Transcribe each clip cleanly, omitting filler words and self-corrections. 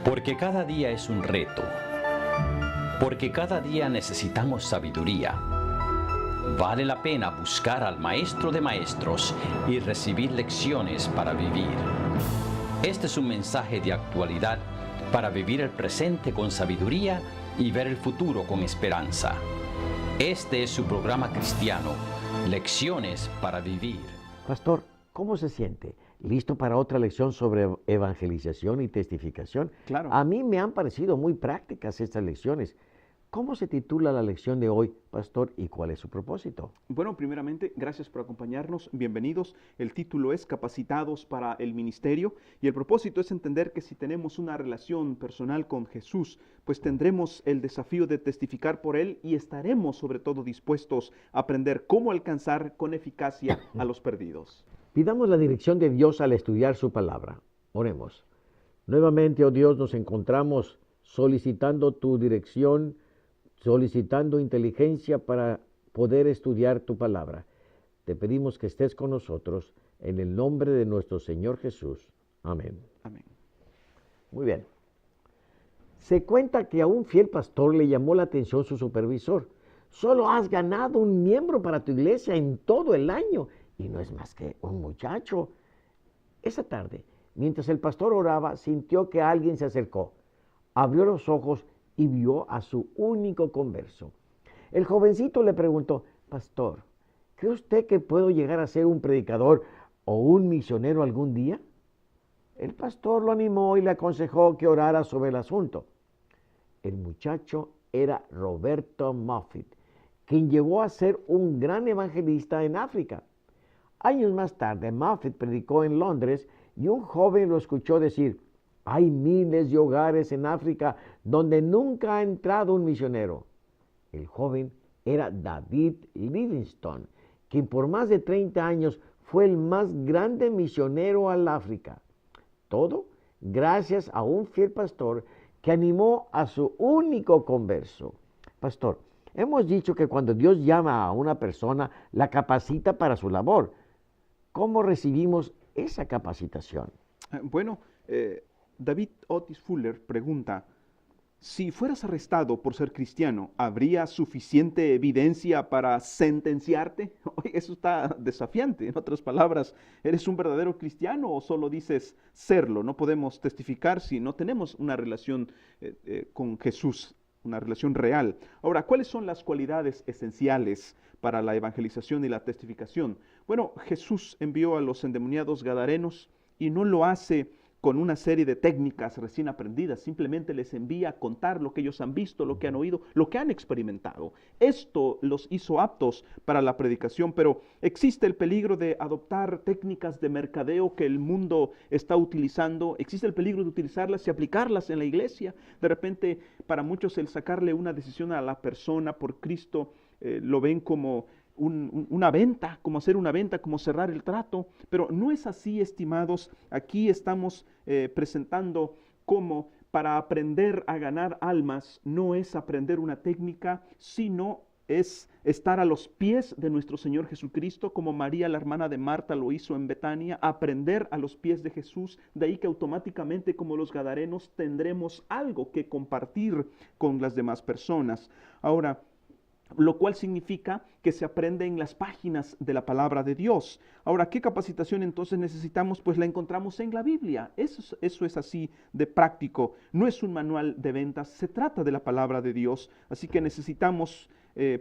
Porque cada día es un reto. Porque cada día necesitamos sabiduría. Vale la pena buscar al Maestro de Maestros y recibir lecciones para vivir. Este es un mensaje de actualidad para vivir el presente con sabiduría y ver el futuro con esperanza. Este es su programa cristiano, Lecciones para Vivir. Pastor, ¿cómo se siente? ¿Listo para otra lección sobre evangelización y testificación? Claro. A mí me han parecido muy prácticas estas lecciones. ¿Cómo se titula la lección de hoy, pastor, y cuál es su propósito? Bueno, primeramente, gracias por acompañarnos, bienvenidos. El título es Capacitados para el Ministerio y el propósito es entender que si tenemos una relación personal con Jesús, pues tendremos el desafío de testificar por Él y estaremos sobre todo dispuestos a aprender cómo alcanzar con eficacia a los perdidos. Pidamos la dirección de Dios al estudiar su palabra. Oremos. Nuevamente, oh Dios, nos encontramos solicitando tu dirección, solicitando inteligencia para poder estudiar tu palabra. Te pedimos que estés con nosotros en el nombre de nuestro Señor Jesús. Amén. Amén. Muy bien. Se cuenta que a un fiel pastor le llamó la atención su supervisor. Solo has ganado un miembro para tu iglesia en todo el año y no es más que un muchacho. Esa tarde, mientras el pastor oraba, sintió que alguien se acercó. Abrió los ojos y vio a su único converso. El jovencito le preguntó: Pastor, ¿cree usted que puedo llegar a ser un predicador o un misionero algún día? El pastor lo animó y le aconsejó que orara sobre el asunto. El muchacho era Roberto Moffitt, quien llegó a ser un gran evangelista en África. Años más tarde, Moffitt predicó en Londres y un joven lo escuchó decir: hay miles de hogares en África donde nunca ha entrado un misionero. El joven era David Livingstone, quien por más de 30 años fue el más grande misionero al África. Todo gracias a un fiel pastor que animó a su único converso. Pastor, hemos dicho que cuando Dios llama a una persona, la capacita para su labor. ¿Cómo recibimos esa capacitación? Bueno, David Otis Fuller pregunta: si fueras arrestado por ser cristiano, ¿habría suficiente evidencia para sentenciarte? Oye, eso está desafiante. En otras palabras, ¿eres un verdadero cristiano o solo dices serlo? No podemos testificar si no tenemos una relación con Jesús, una relación real. Ahora, ¿cuáles son las cualidades esenciales para la evangelización y la testificación? Bueno, Jesús envió a los endemoniados gadarenos y no lo hace con una serie de técnicas recién aprendidas, simplemente les envía a contar lo que ellos han visto, lo que han oído, lo que han experimentado. Esto los hizo aptos para la predicación, pero existe el peligro de adoptar técnicas de mercadeo que el mundo está utilizando, existe el peligro de utilizarlas y aplicarlas en la iglesia. De repente, para muchos el sacarle una decisión a la persona por Cristo, lo ven como una venta, como hacer una venta, como cerrar el trato, pero no es así, estimados. Aquí estamos presentando cómo para aprender a ganar almas no es aprender una técnica, sino es estar a los pies de nuestro Señor Jesucristo, como María, la hermana de Marta, lo hizo en Betania, aprender a los pies de Jesús. De ahí que automáticamente, como los gadarenos, tendremos algo que compartir con las demás personas. Ahora, lo cual significa que se aprende en las páginas de la palabra de Dios. Ahora, ¿qué capacitación entonces necesitamos? Pues la encontramos en la Biblia. Eso es así de práctico. No es un manual de ventas, se trata de la palabra de Dios. Así que necesitamos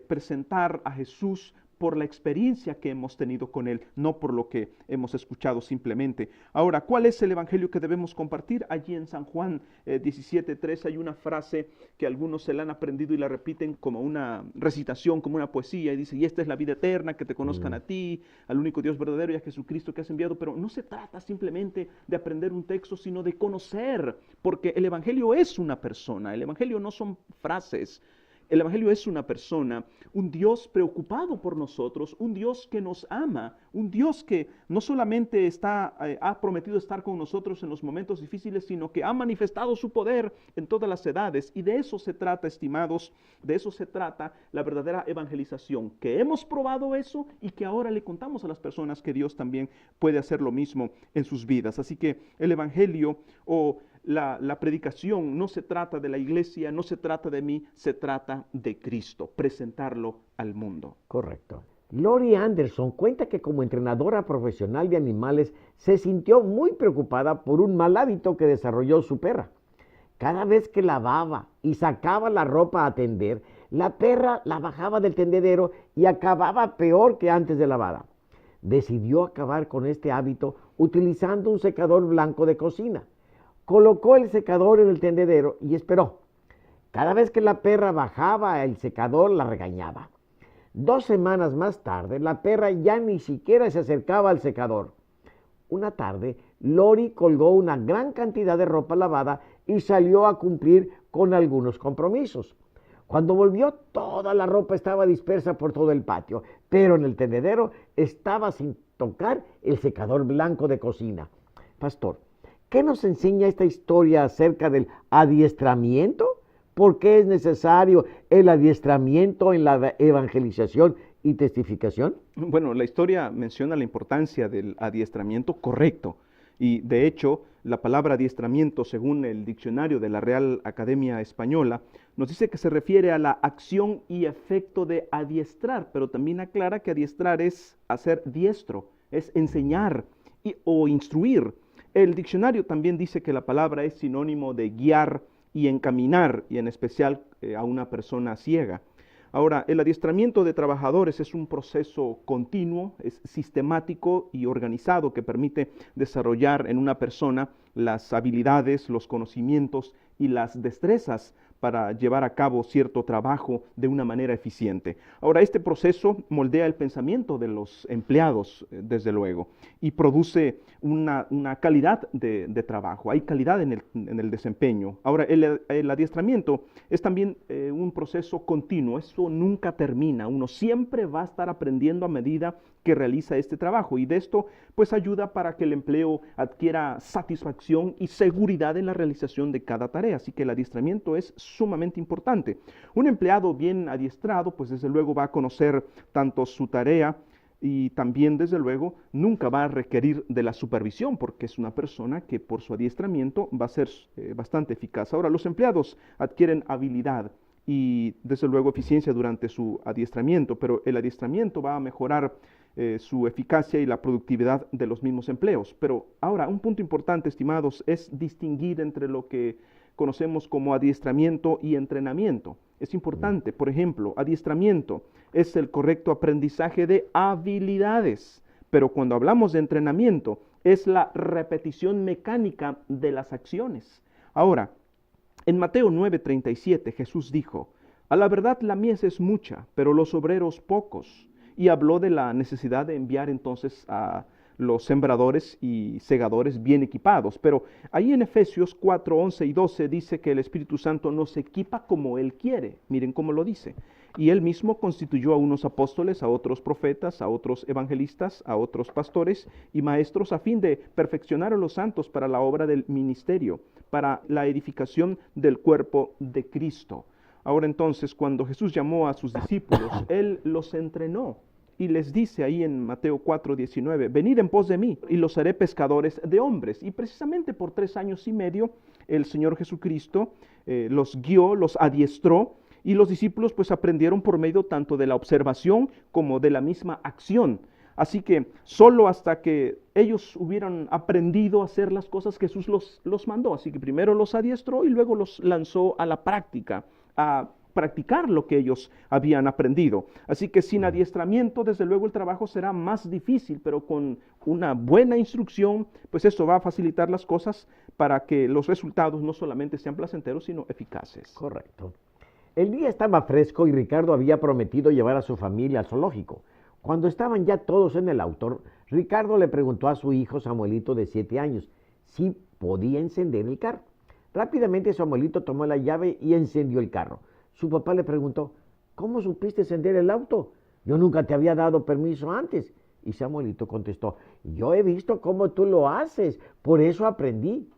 presentar a Jesús por la experiencia que hemos tenido con Él, no por lo que hemos escuchado simplemente. Ahora, ¿cuál es el evangelio que debemos compartir? Allí en San Juan 17:3 hay una frase que algunos se la han aprendido y la repiten como una recitación, como una poesía, y dice: y esta es la vida eterna, que te conozcan a ti, al único Dios verdadero y a Jesucristo que has enviado. Pero no se trata simplemente de aprender un texto, sino de conocer, porque el evangelio es una persona, el evangelio no son frases. El evangelio es una persona, un Dios preocupado por nosotros, un Dios que nos ama, un Dios que no solamente ha prometido estar con nosotros en los momentos difíciles, sino que ha manifestado su poder en todas las edades. Y de eso se trata, estimados, de eso se trata la verdadera evangelización, que hemos probado eso y que ahora le contamos a las personas que Dios también puede hacer lo mismo en sus vidas. Así que el evangelio o la predicación no se trata de la iglesia, no se trata de mí, se trata de Cristo, presentarlo al mundo. Correcto. Lori Anderson cuenta que como entrenadora profesional de animales se sintió muy preocupada por un mal hábito que desarrolló su perra. Cada vez que lavaba y sacaba la ropa a tender, la perra la bajaba del tendedero y acababa peor que antes de lavada. Decidió acabar con este hábito utilizando un secador blanco de cocina. Colocó el secador en el tendedero y esperó. Cada vez que la perra bajaba el secador, la regañaba. 2 semanas más tarde, la perra ya ni siquiera se acercaba al secador. Una tarde, Lori colgó una gran cantidad de ropa lavada y salió a cumplir con algunos compromisos. Cuando volvió, toda la ropa estaba dispersa por todo el patio, pero en el tendedero estaba sin tocar el secador blanco de cocina. Pastor, ¿qué nos enseña esta historia acerca del adiestramiento? ¿Por qué es necesario el adiestramiento en la evangelización y testificación? Bueno, la historia menciona la importancia del adiestramiento correcto. Y de hecho, la palabra adiestramiento, según el diccionario de la Real Academia Española, nos dice que se refiere a la acción y efecto de adiestrar, pero también aclara que adiestrar es hacer diestro, es enseñar o instruir. El diccionario también dice que la palabra es sinónimo de guiar y encaminar, y en especial a una persona ciega. Ahora, el adiestramiento de trabajadores es un proceso continuo, es sistemático y organizado que permite desarrollar en una persona las habilidades, los conocimientos y las destrezas para llevar a cabo cierto trabajo de una manera eficiente. Ahora, este proceso moldea el pensamiento de los empleados, desde luego, y produce una calidad de trabajo. Hay calidad en el desempeño. Ahora, el adiestramiento es también un proceso continuo. Eso nunca termina. Uno siempre va a estar aprendiendo a medida que realiza este trabajo, y de esto pues ayuda para que el empleo adquiera satisfacción y seguridad en la realización de cada tarea. Así que el adiestramiento es sumamente importante. Un empleado bien adiestrado pues desde luego va a conocer tanto su tarea y también desde luego nunca va a requerir de la supervisión, porque es una persona que por su adiestramiento va a ser bastante eficaz. Ahora, los empleados adquieren habilidad y desde luego eficiencia durante su adiestramiento, pero el adiestramiento va a mejorar su eficacia y la productividad de los mismos empleos. Pero ahora, un punto importante, estimados, es distinguir entre lo que conocemos como adiestramiento y entrenamiento. Es importante, por ejemplo, adiestramiento es el correcto aprendizaje de habilidades, pero cuando hablamos de entrenamiento es la repetición mecánica de las acciones. Ahora, en Mateo 9:37 Jesús dijo: a la verdad la mies es mucha, pero los obreros pocos. Y habló de la necesidad de enviar entonces a los sembradores y segadores bien equipados. Pero ahí en Efesios 4:11 y 12 dice que el Espíritu Santo nos equipa como Él quiere. Miren cómo lo dice. Y Él mismo constituyó a unos apóstoles, a otros profetas, a otros evangelistas, a otros pastores y maestros, a fin de perfeccionar a los santos para la obra del ministerio, para la edificación del cuerpo de Cristo. Ahora entonces, cuando Jesús llamó a sus discípulos, Él los entrenó y les dice ahí en Mateo 4:19, venid en pos de mí y los haré pescadores de hombres. Y precisamente por 3 años y medio el Señor Jesucristo los guió, los adiestró, y los discípulos pues aprendieron por medio tanto de la observación como de la misma acción. Así que solo hasta que ellos hubieran aprendido a hacer las cosas, Jesús los mandó. Así que primero los adiestró y luego los lanzó a la práctica, a practicar lo que ellos habían aprendido. Así que sin adiestramiento, desde luego el trabajo será más difícil, pero con una buena instrucción, pues esto va a facilitar las cosas para que los resultados no solamente sean placenteros, sino eficaces. Correcto. El día estaba fresco y Ricardo había prometido llevar a su familia al zoológico. Cuando estaban ya todos en el auto, Ricardo le preguntó a su hijo Samuelito de 7 años si podía encender el carro. Rápidamente Samuelito tomó la llave y encendió el carro. Su papá le preguntó: ¿cómo supiste encender el auto? Yo nunca te había dado permiso antes. Y Samuelito contestó: yo he visto cómo tú lo haces, por eso aprendí.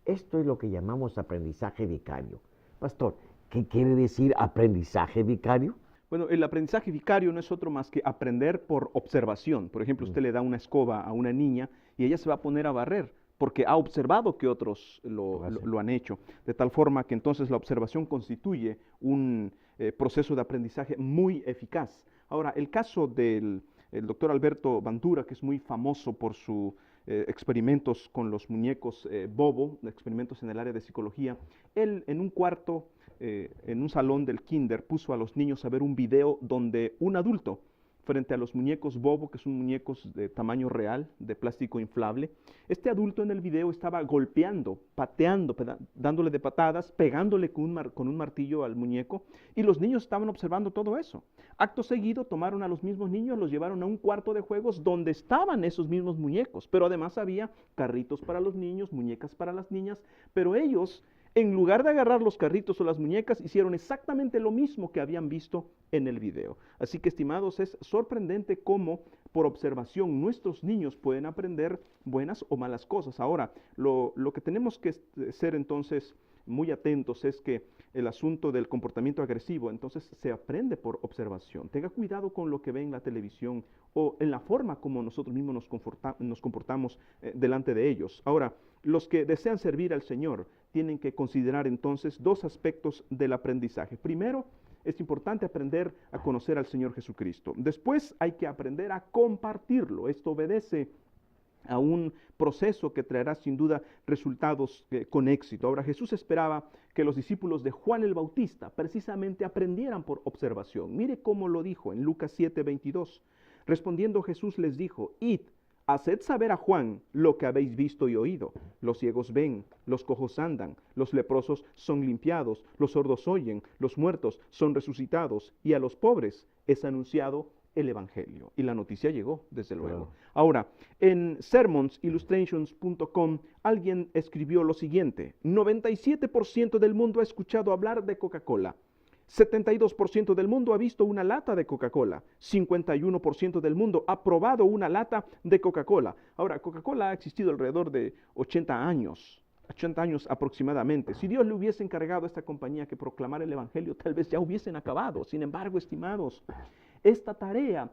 Esto es lo que llamamos aprendizaje vicario. Pastor, ¿qué quiere decir aprendizaje vicario? Bueno, el aprendizaje vicario no es otro más que aprender por observación. Por ejemplo, usted le da una escoba a una niña y ella se va a poner a barrer, porque ha observado que otros Lo hacen. lo han hecho, de tal forma que entonces la observación constituye un proceso de aprendizaje muy eficaz. Ahora, el caso del el doctor Alberto Bandura, que es muy famoso por sus experimentos con los muñecos Bobo, experimentos en el área de psicología, él en un cuarto, en un salón del kinder, puso a los niños a ver un video donde un adulto, frente a los muñecos Bobo, que son muñecos de tamaño real, de plástico inflable, este adulto en el video estaba golpeando, pateando, dándole de patadas, pegándole con un martillo al muñeco, y los niños estaban observando todo eso. Acto seguido tomaron a los mismos niños, los llevaron a un cuarto de juegos donde estaban esos mismos muñecos, pero además había carritos para los niños, muñecas para las niñas, pero ellos, en lugar de agarrar los carritos o las muñecas, hicieron exactamente lo mismo que habían visto en el video. Así que, estimados, es sorprendente cómo por observación nuestros niños pueden aprender buenas o malas cosas. Ahora, lo que tenemos que ser entonces muy atentos es que el asunto del comportamiento agresivo entonces se aprende por observación. Tenga cuidado con lo que ve en la televisión o en la forma como nosotros mismos nos comportamos delante de ellos. Ahora, los que desean servir al Señor tienen que considerar entonces dos aspectos del aprendizaje. Primero, es importante aprender a conocer al Señor Jesucristo. Después hay que aprender a compartirlo. Esto obedece a un proceso que traerá sin duda resultados con éxito. Ahora, Jesús esperaba que los discípulos de Juan el Bautista precisamente aprendieran por observación. Mire cómo lo dijo en Lucas 7:22. Respondiendo Jesús les dijo: id, haced saber a Juan lo que habéis visto y oído. Los ciegos ven, los cojos andan, los leprosos son limpiados, los sordos oyen, los muertos son resucitados, y a los pobres es anunciado el Evangelio. Y la noticia llegó, desde luego. Ahora, en sermonsillustrations.com alguien escribió lo siguiente: 97% del mundo ha escuchado hablar de Coca-Cola. 72% del mundo ha visto una lata de Coca-Cola. 51% del mundo ha probado una lata de Coca-Cola. Ahora, Coca-Cola ha existido alrededor de 80 años aproximadamente. Si Dios le hubiese encargado a esta compañía que proclamara el Evangelio, tal vez ya hubiesen acabado. Sin embargo, estimados, esta tarea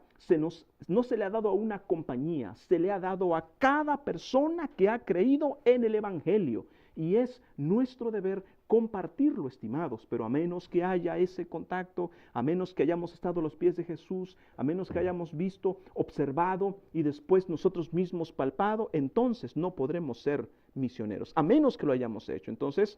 no se le ha dado a una compañía, se le ha dado a cada persona que ha creído en el Evangelio. Y es nuestro deber compartirlo, estimados, pero a menos que haya ese contacto, a menos que hayamos estado a los pies de Jesús, a menos que hayamos visto, observado y después nosotros mismos palpado, entonces no podremos ser misioneros, a menos que lo hayamos hecho. Entonces,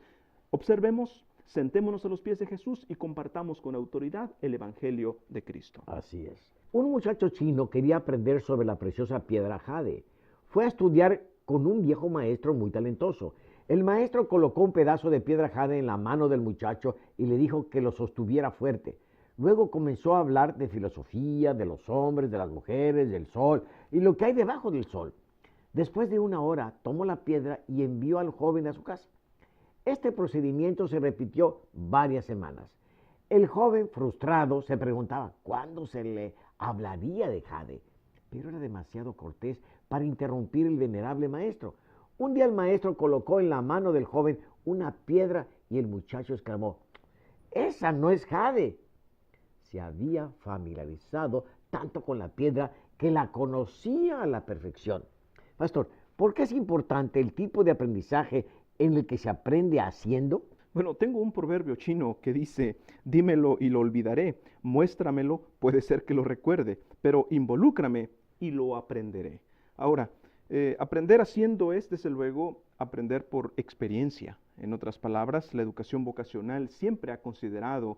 observemos, sentémonos a los pies de Jesús y compartamos con autoridad el Evangelio de Cristo. Así es. Un muchacho chino quería aprender sobre la preciosa piedra jade. Fue a estudiar con un viejo maestro muy talentoso. El maestro colocó un pedazo de piedra jade en la mano del muchacho y le dijo que lo sostuviera fuerte. Luego comenzó a hablar de filosofía, de los hombres, de las mujeres, del sol y lo que hay debajo del sol. Después de una hora, tomó la piedra y envió al joven a su casa. Este procedimiento se repitió varias semanas. El joven, frustrado, se preguntaba cuándo se le hablaría de jade, pero era demasiado cortés para interrumpir el venerable maestro. Un día el maestro colocó en la mano del joven una piedra y el muchacho exclamó: ¡esa no es jade! Se había familiarizado tanto con la piedra que la conocía a la perfección. Pastor, ¿por qué es importante el tipo de aprendizaje en el que se aprende haciendo? Bueno, tengo un proverbio chino que dice: dímelo y lo olvidaré, muéstramelo, puede ser que lo recuerde, pero involúcrame y lo aprenderé. Ahora, aprender haciendo es, desde luego, aprender por experiencia. En otras palabras, la educación vocacional siempre ha considerado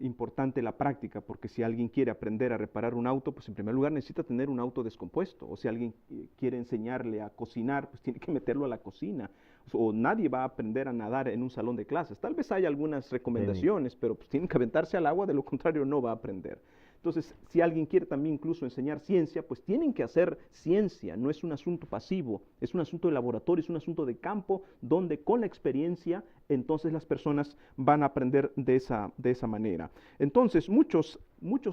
importante la práctica, porque si alguien quiere aprender a reparar un auto, pues en primer lugar necesita tener un auto descompuesto, o si alguien quiere enseñarle a cocinar, pues tiene que meterlo a la cocina, o nadie va a aprender a nadar en un salón de clases. Tal vez haya algunas recomendaciones, pero pues tienen que aventarse al agua, de lo contrario no va a aprender. Entonces, si alguien quiere también incluso enseñar ciencia, pues tienen que hacer ciencia, no es un asunto pasivo, es un asunto de laboratorio, es un asunto de campo, donde con la experiencia, entonces las personas van a aprender de esa manera. Entonces, muchos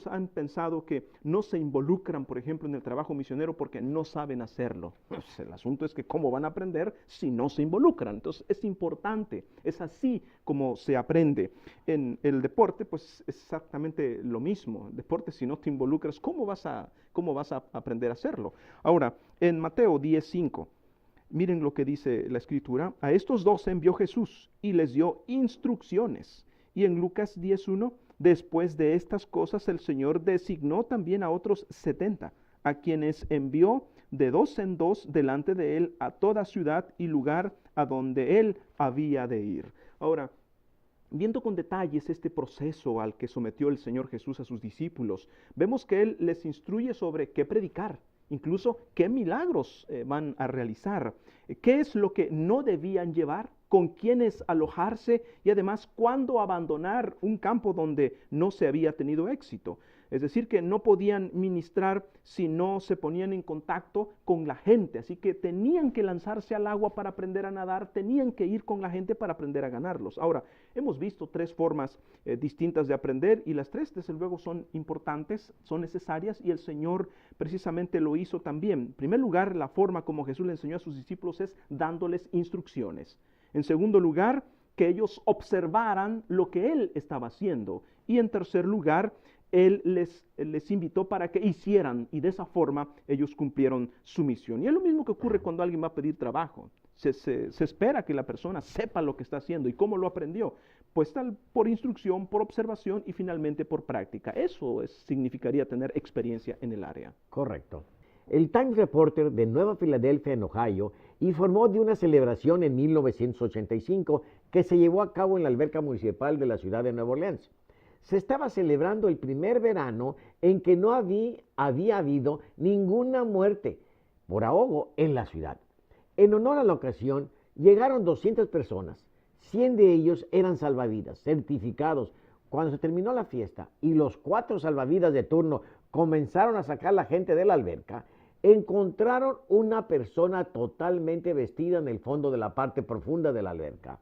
han pensado que no se involucran, por ejemplo, en el trabajo misionero porque no saben hacerlo. Pues el asunto es que ¿cómo van a aprender si no se involucran? Entonces, es importante, es así como se aprende. En el deporte, pues es exactamente lo mismo. El deporte, si no te involucras, ¿cómo vas a aprender a hacerlo? Ahora, en Mateo 10:5, Miren lo que dice la Escritura. A estos 12 envió Jesús y les dio instrucciones. Y en Lucas 10:1, después de estas cosas el Señor designó también a otros 70, a quienes envió de dos en dos delante de él a toda ciudad y lugar a donde él había de ir. Ahora, viendo con detalles este proceso al que sometió el Señor Jesús a sus discípulos, vemos que Él les instruye sobre qué predicar, incluso qué milagros van a realizar, qué es lo que no debían llevar, con quiénes alojarse y además cuándo abandonar un campo donde no se había tenido éxito. Es decir, que no podían ministrar si no se ponían en contacto con la gente. Así que tenían que lanzarse al agua para aprender a nadar, tenían que ir con la gente para aprender a ganarlos. Ahora, hemos visto tres formas distintas de aprender y las tres, desde luego, son importantes, son necesarias y el Señor precisamente lo hizo también. En primer lugar, la forma como Jesús le enseñó a sus discípulos es dándoles instrucciones. En segundo lugar, que ellos observaran lo que Él estaba haciendo. Y en tercer lugar, Él les invitó para que hicieran y de esa forma ellos cumplieron su misión. Y es lo mismo que ocurre cuando alguien va a pedir trabajo. Se espera que la persona sepa lo que está haciendo y cómo lo aprendió. Pues tal por instrucción, por observación y finalmente por práctica. Eso significaría tener experiencia en el área. Correcto. El Times Reporter de Nueva Filadelfia, en Ohio, informó de una celebración en 1985 que se llevó a cabo en la alberca municipal de la ciudad de Nueva Orleans. Se estaba celebrando el primer verano en que no había habido ninguna muerte por ahogo en la ciudad. En honor a la ocasión, llegaron 200 personas. 100 de ellos eran salvavidas, certificados. Cuando se terminó la fiesta y los 4 salvavidas de turno comenzaron a sacar a la gente de la alberca, encontraron una persona totalmente vestida en el fondo de la parte profunda de la alberca.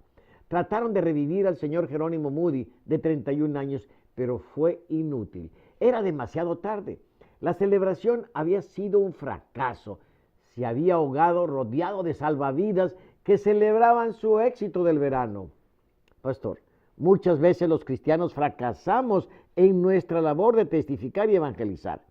Trataron de revivir al señor Jerónimo Moody, de 31 años, pero fue inútil. Era demasiado tarde. La celebración había sido un fracaso. Se había ahogado rodeado de salvavidas que celebraban su éxito del verano. Pastor, muchas veces los cristianos fracasamos en nuestra labor de testificar y evangelizar.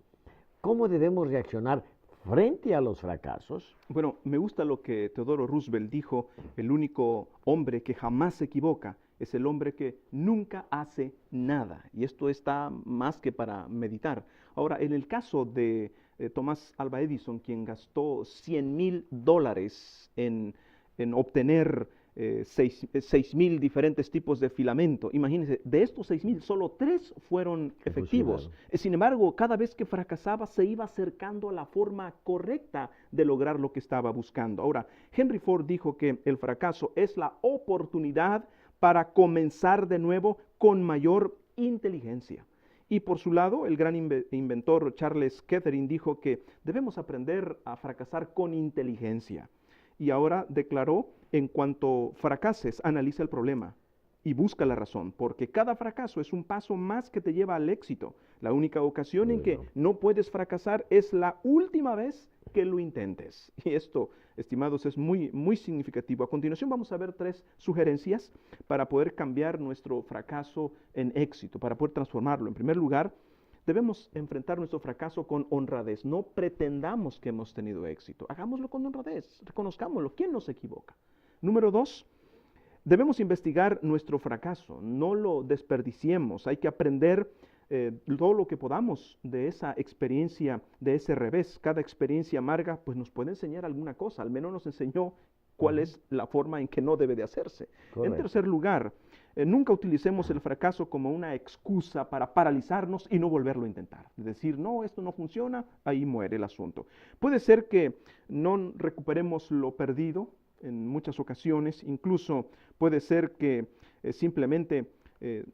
¿Cómo debemos reaccionar frente a los fracasos? Bueno, me gusta lo que Theodore Roosevelt dijo: el único hombre que jamás se equivoca es el hombre que nunca hace nada. Y esto está más que para meditar. Ahora, en el caso de Thomas Alva Edison, quien gastó $100,000 en obtener 6,000 diferentes tipos de filamento. Imagínense, de estos 6,000, solo 3 fueron efectivos. Sin embargo, cada vez que fracasaba, se iba acercando a la forma correcta de lograr lo que estaba buscando. Ahora, Henry Ford dijo que el fracaso es la oportunidad para comenzar de nuevo con mayor inteligencia. Y por su lado, el gran inventor Charles Kettering dijo que debemos aprender a fracasar con inteligencia. Y ahora declaró: en cuanto fracases, analiza el problema y busca la razón, porque cada fracaso es un paso más que te lleva al éxito. La única ocasión en que no puedes fracasar es la última vez que lo intentes. Y esto, estimados, es muy, muy significativo. A continuación vamos a ver 3 sugerencias para poder cambiar nuestro fracaso en éxito, para poder transformarlo. En primer lugar, debemos enfrentar nuestro fracaso con honradez. No pretendamos que hemos tenido éxito. Hagámoslo con honradez. Reconozcámoslo. ¿Quién no se equivoca? Número 2, debemos investigar nuestro fracaso. No lo desperdiciemos. Hay que aprender todo lo que podamos de esa experiencia, de ese revés. Cada experiencia amarga pues nos puede enseñar alguna cosa. Al menos nos enseñó cuál es la forma en que no debe de hacerse. Correcto. En tercer lugar, nunca utilicemos el fracaso como una excusa para paralizarnos y no volverlo a intentar. Es decir, no, esto no funciona, ahí muere el asunto. Puede ser que no recuperemos lo perdido en muchas ocasiones, incluso puede ser que simplemente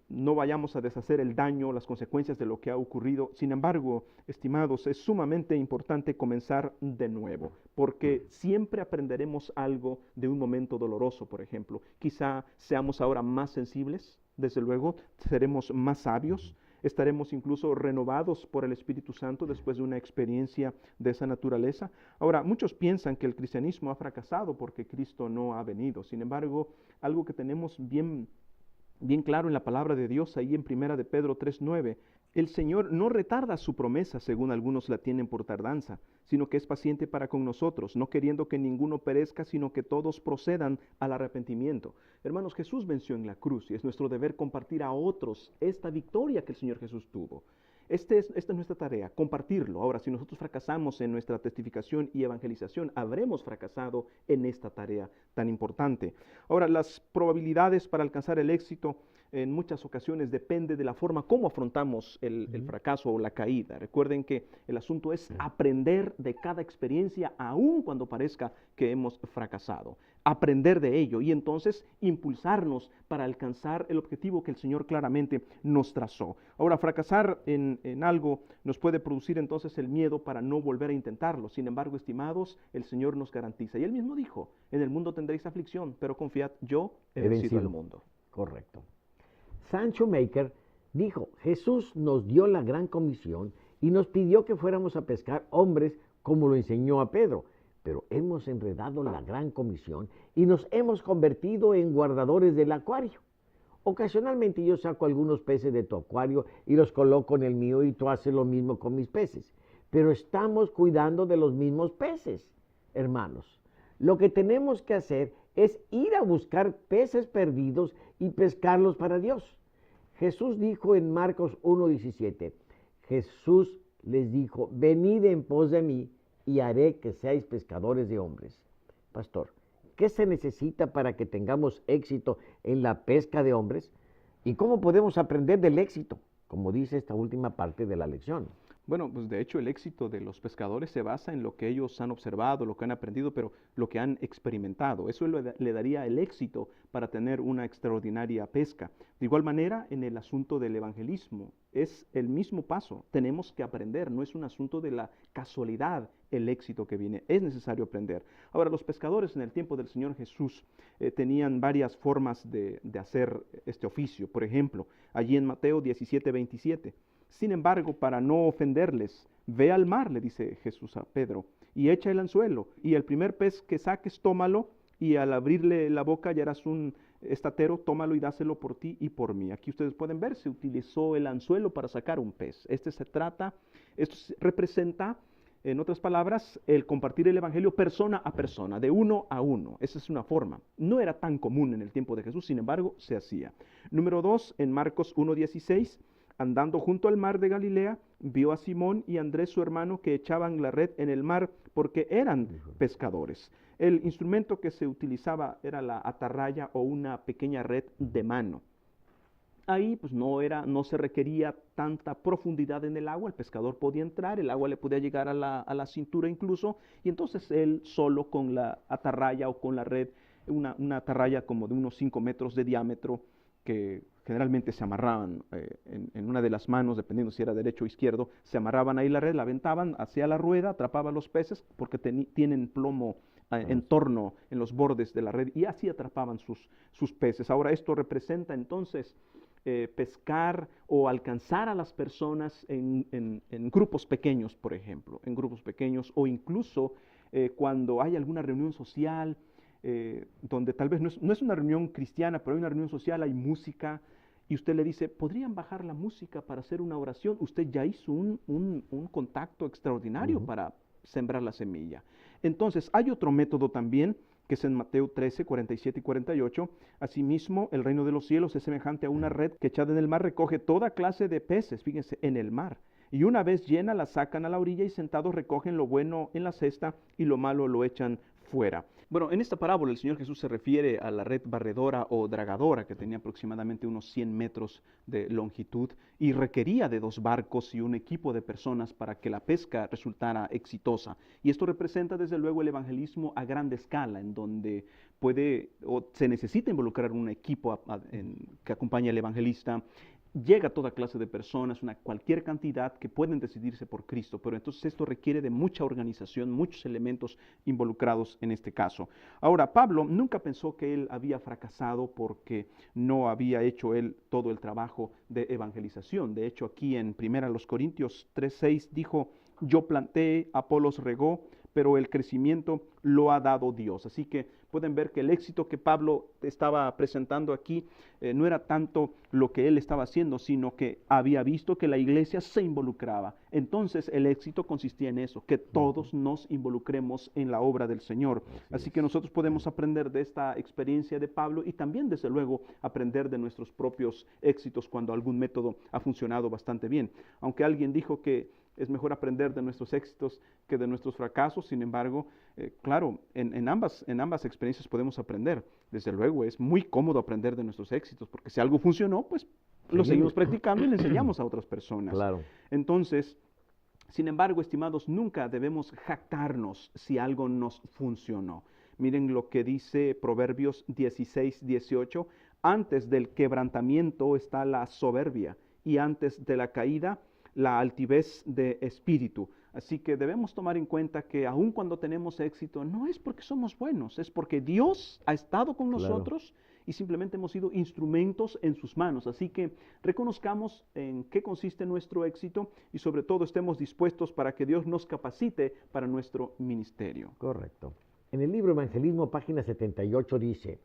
no vayamos a deshacer el daño, las consecuencias de lo que ha ocurrido. Sin embargo, estimados, es sumamente importante comenzar de nuevo, porque siempre aprenderemos algo de un momento doloroso, por ejemplo. Quizá seamos ahora más sensibles, desde luego, seremos más sabios, estaremos incluso renovados por el Espíritu Santo después de una experiencia de esa naturaleza. Ahora, muchos piensan que el cristianismo ha fracasado porque Cristo no ha venido. Sin embargo, algo que tenemos bien claro en la palabra de Dios, ahí en 1 de Pedro 3:9, El Señor no retarda su promesa, según algunos la tienen por tardanza, sino que es paciente para con nosotros, no queriendo que ninguno perezca, sino que todos procedan al arrepentimiento. Hermanos, Jesús venció en la cruz y es nuestro deber compartir a otros esta victoria que el Señor Jesús tuvo. Esta es nuestra tarea, compartirlo. Ahora, si nosotros fracasamos en nuestra testificación y evangelización, habremos fracasado en esta tarea tan importante. Ahora, las probabilidades para alcanzar el éxito en muchas ocasiones depende de la forma como afrontamos el fracaso o la caída. Recuerden que el asunto es aprender de cada experiencia, aun cuando parezca que hemos fracasado. Aprender de ello y entonces impulsarnos para alcanzar el objetivo que el Señor claramente nos trazó. Ahora, fracasar en algo nos puede producir entonces el miedo para no volver a intentarlo. Sin embargo, estimados, el Señor nos garantiza. Y Él mismo dijo, en el mundo tendréis aflicción, pero confiad, yo he vencido al mundo. Correcto. Sancho Maker dijo, Jesús nos dio la gran comisión y nos pidió que fuéramos a pescar hombres como lo enseñó a Pedro, pero hemos enredado la gran comisión y nos hemos convertido en guardadores del acuario. Ocasionalmente yo saco algunos peces de tu acuario y los coloco en el mío y tú haces lo mismo con mis peces, pero estamos cuidando de los mismos peces, hermanos. Lo que tenemos que hacer es ir a buscar peces perdidos y pescarlos para Dios. Jesús dijo en Marcos 1:17, Jesús les dijo, venid en pos de mí y haré que seáis pescadores de hombres. Pastor, ¿qué se necesita para que tengamos éxito en la pesca de hombres? ¿Y cómo podemos aprender del éxito? Como dice esta última parte de la lección. Bueno, pues de hecho el éxito de los pescadores se basa en lo que ellos han observado, lo que han aprendido, pero lo que han experimentado. Eso le daría el éxito para tener una extraordinaria pesca. De igual manera, en el asunto del evangelismo, es el mismo paso. Tenemos que aprender, no es un asunto de la casualidad el éxito que viene, es necesario aprender. Ahora, los pescadores en el tiempo del Señor Jesús tenían varias formas de hacer este oficio. Por ejemplo, allí en Mateo 17:27. Sin embargo, para no ofenderles, ve al mar, le dice Jesús a Pedro, y echa el anzuelo, y el primer pez que saques, tómalo, y al abrirle la boca hallarás un estatero, tómalo y dáselo por ti y por mí. Aquí ustedes pueden ver, se utilizó el anzuelo para sacar un pez. Esto representa, en otras palabras, el compartir el evangelio persona a persona, de uno a uno. Esa es una forma. No era tan común en el tiempo de Jesús, sin embargo, se hacía. Número 2, en Marcos 1:16, andando junto al mar de Galilea, vio a Simón y Andrés su hermano que echaban la red en el mar porque eran pescadores. El instrumento que se utilizaba era la atarraya o una pequeña red de mano. Ahí pues no se requería tanta profundidad en el agua, el pescador podía entrar, el agua le podía llegar a la cintura incluso, y entonces él solo con la atarraya o con la red, una atarraya como de unos 5 metros de diámetro, que generalmente se amarraban en una de las manos, dependiendo si era derecho o izquierdo, se amarraban ahí la red, la aventaban hacia la rueda, atrapaban los peces, porque tienen plomo en torno, en los bordes de la red, y así atrapaban sus peces. Ahora, esto representa entonces pescar o alcanzar a las personas en grupos pequeños, por ejemplo, en grupos pequeños, o incluso cuando hay alguna reunión social, donde tal vez no es una reunión cristiana, pero hay una reunión social, hay música, y usted le dice, ¿podrían bajar la música para hacer una oración? Usted ya hizo un contacto extraordinario para sembrar la semilla. Entonces, hay otro método también, que es en Mateo 13, 47 y 48. Asimismo, el reino de los cielos es semejante a una red que echada en el mar recoge toda clase de peces, fíjense, en el mar. Y una vez llena, la sacan a la orilla y sentados recogen lo bueno en la cesta y lo malo lo echan fuera. Bueno, en esta parábola el Señor Jesús se refiere a la red barredora o dragadora que tenía aproximadamente unos 100 metros de longitud y requería de 2 barcos y un equipo de personas para que la pesca resultara exitosa. Y esto representa desde luego el evangelismo a gran escala, en donde se necesita involucrar un equipo que acompañe al evangelista. Llega a toda clase de personas, cualquier cantidad que pueden decidirse por Cristo, pero entonces esto requiere de mucha organización, muchos elementos involucrados en este caso. Ahora, Pablo nunca pensó que él había fracasado porque no había hecho él todo el trabajo de evangelización. De hecho, aquí en 1 Corintios 3:6 dijo, yo planté, Apolos regó, pero el crecimiento lo ha dado Dios. Así que pueden ver que el éxito que Pablo estaba presentando aquí no era tanto lo que él estaba haciendo, sino que había visto que la iglesia se involucraba. Entonces el éxito consistía en eso, que todos nos involucremos en la obra del Señor. Así que nosotros podemos aprender de esta experiencia de Pablo y también, desde luego, aprender de nuestros propios éxitos cuando algún método ha funcionado bastante bien. Aunque alguien dijo que es mejor aprender de nuestros éxitos que de nuestros fracasos. Sin embargo, claro, en ambas experiencias podemos aprender. Desde luego, es muy cómodo aprender de nuestros éxitos, porque si algo funcionó, pues lo seguimos practicando y le enseñamos a otras personas. Claro. Entonces, sin embargo, estimados, nunca debemos jactarnos si algo nos funcionó. Miren lo que dice Proverbios 16:18. Antes del quebrantamiento está la soberbia, y antes de la caída la altivez de espíritu. Así que debemos tomar en cuenta que aun cuando tenemos éxito, no es porque somos buenos, es porque Dios ha estado con nosotros y simplemente hemos sido instrumentos en sus manos. Así que reconozcamos en qué consiste nuestro éxito y sobre todo estemos dispuestos para que Dios nos capacite para nuestro ministerio. Correcto. En el libro Evangelismo, página 78, dice: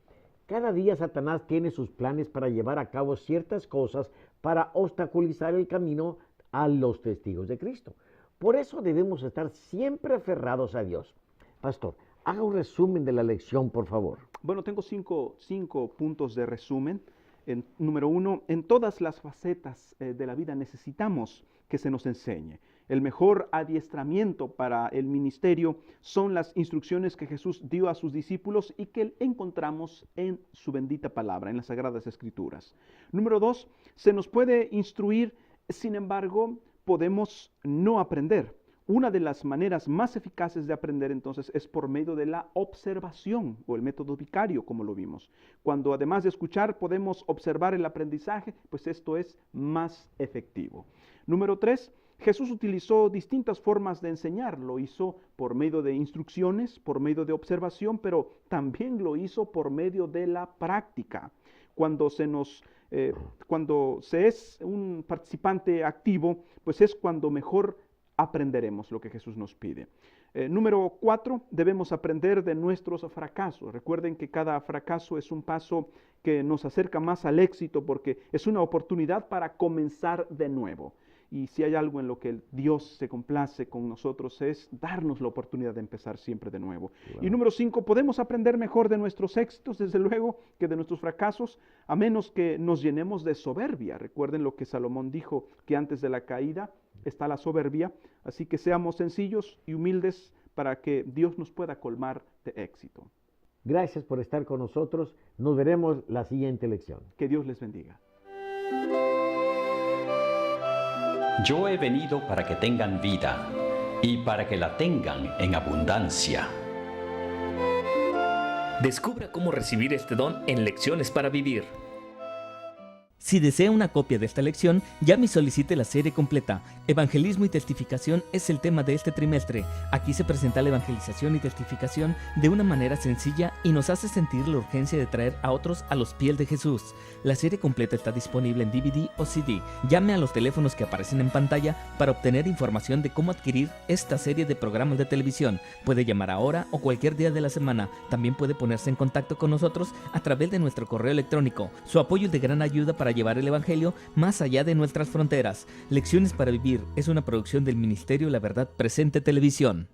cada día Satanás tiene sus planes para llevar a cabo ciertas cosas para obstaculizar el camino a los testigos de Cristo. Por eso debemos estar siempre aferrados a Dios. Pastor, haga un resumen de la lección, por favor. Bueno, tengo cinco puntos de resumen. Número 1, en todas las facetas de la vida necesitamos que se nos enseñe. El mejor adiestramiento para el ministerio son las instrucciones que Jesús dio a sus discípulos y que encontramos en su bendita palabra, en las Sagradas Escrituras. Número 2, se nos puede instruir. Sin embargo, podemos no aprender. Una de las maneras más eficaces de aprender entonces es por medio de la observación o el método vicario, como lo vimos. Cuando además de escuchar podemos observar el aprendizaje, pues esto es más efectivo. Número 3, Jesús utilizó distintas formas de enseñar. Lo hizo por medio de instrucciones, por medio de observación, pero también lo hizo por medio de la práctica. Cuando se es un participante activo, pues es cuando mejor aprenderemos lo que Jesús nos pide. Número 4, debemos aprender de nuestros fracasos. Recuerden que cada fracaso es un paso que nos acerca más al éxito porque es una oportunidad para comenzar de nuevo. Y si hay algo en lo que Dios se complace con nosotros es darnos la oportunidad de empezar siempre de nuevo. Claro. Y número 5, podemos aprender mejor de nuestros éxitos, desde luego, que de nuestros fracasos, a menos que nos llenemos de soberbia. Recuerden lo que Salomón dijo, que antes de la caída está la soberbia. Así que seamos sencillos y humildes para que Dios nos pueda colmar de éxito. Gracias por estar con nosotros. Nos veremos la siguiente lección. Que Dios les bendiga. Yo he venido para que tengan vida y para que la tengan en abundancia. Descubra cómo recibir este don en Lecciones para Vivir. Si desea una copia de esta lección, llame y solicite la serie completa. Evangelismo y testificación es el tema de este trimestre. Aquí se presenta la evangelización y testificación de una manera sencilla y nos hace sentir la urgencia de traer a otros a los pies de Jesús. La serie completa está disponible en DVD o CD. Llame a los teléfonos que aparecen en pantalla para obtener información de cómo adquirir esta serie de programas de televisión. Puede llamar ahora o cualquier día de la semana. También puede ponerse en contacto con nosotros a través de nuestro correo electrónico. Su apoyo es de gran ayuda para llevar el Evangelio más allá de nuestras fronteras. Lecciones para Vivir es una producción del Ministerio La Verdad Presente Televisión.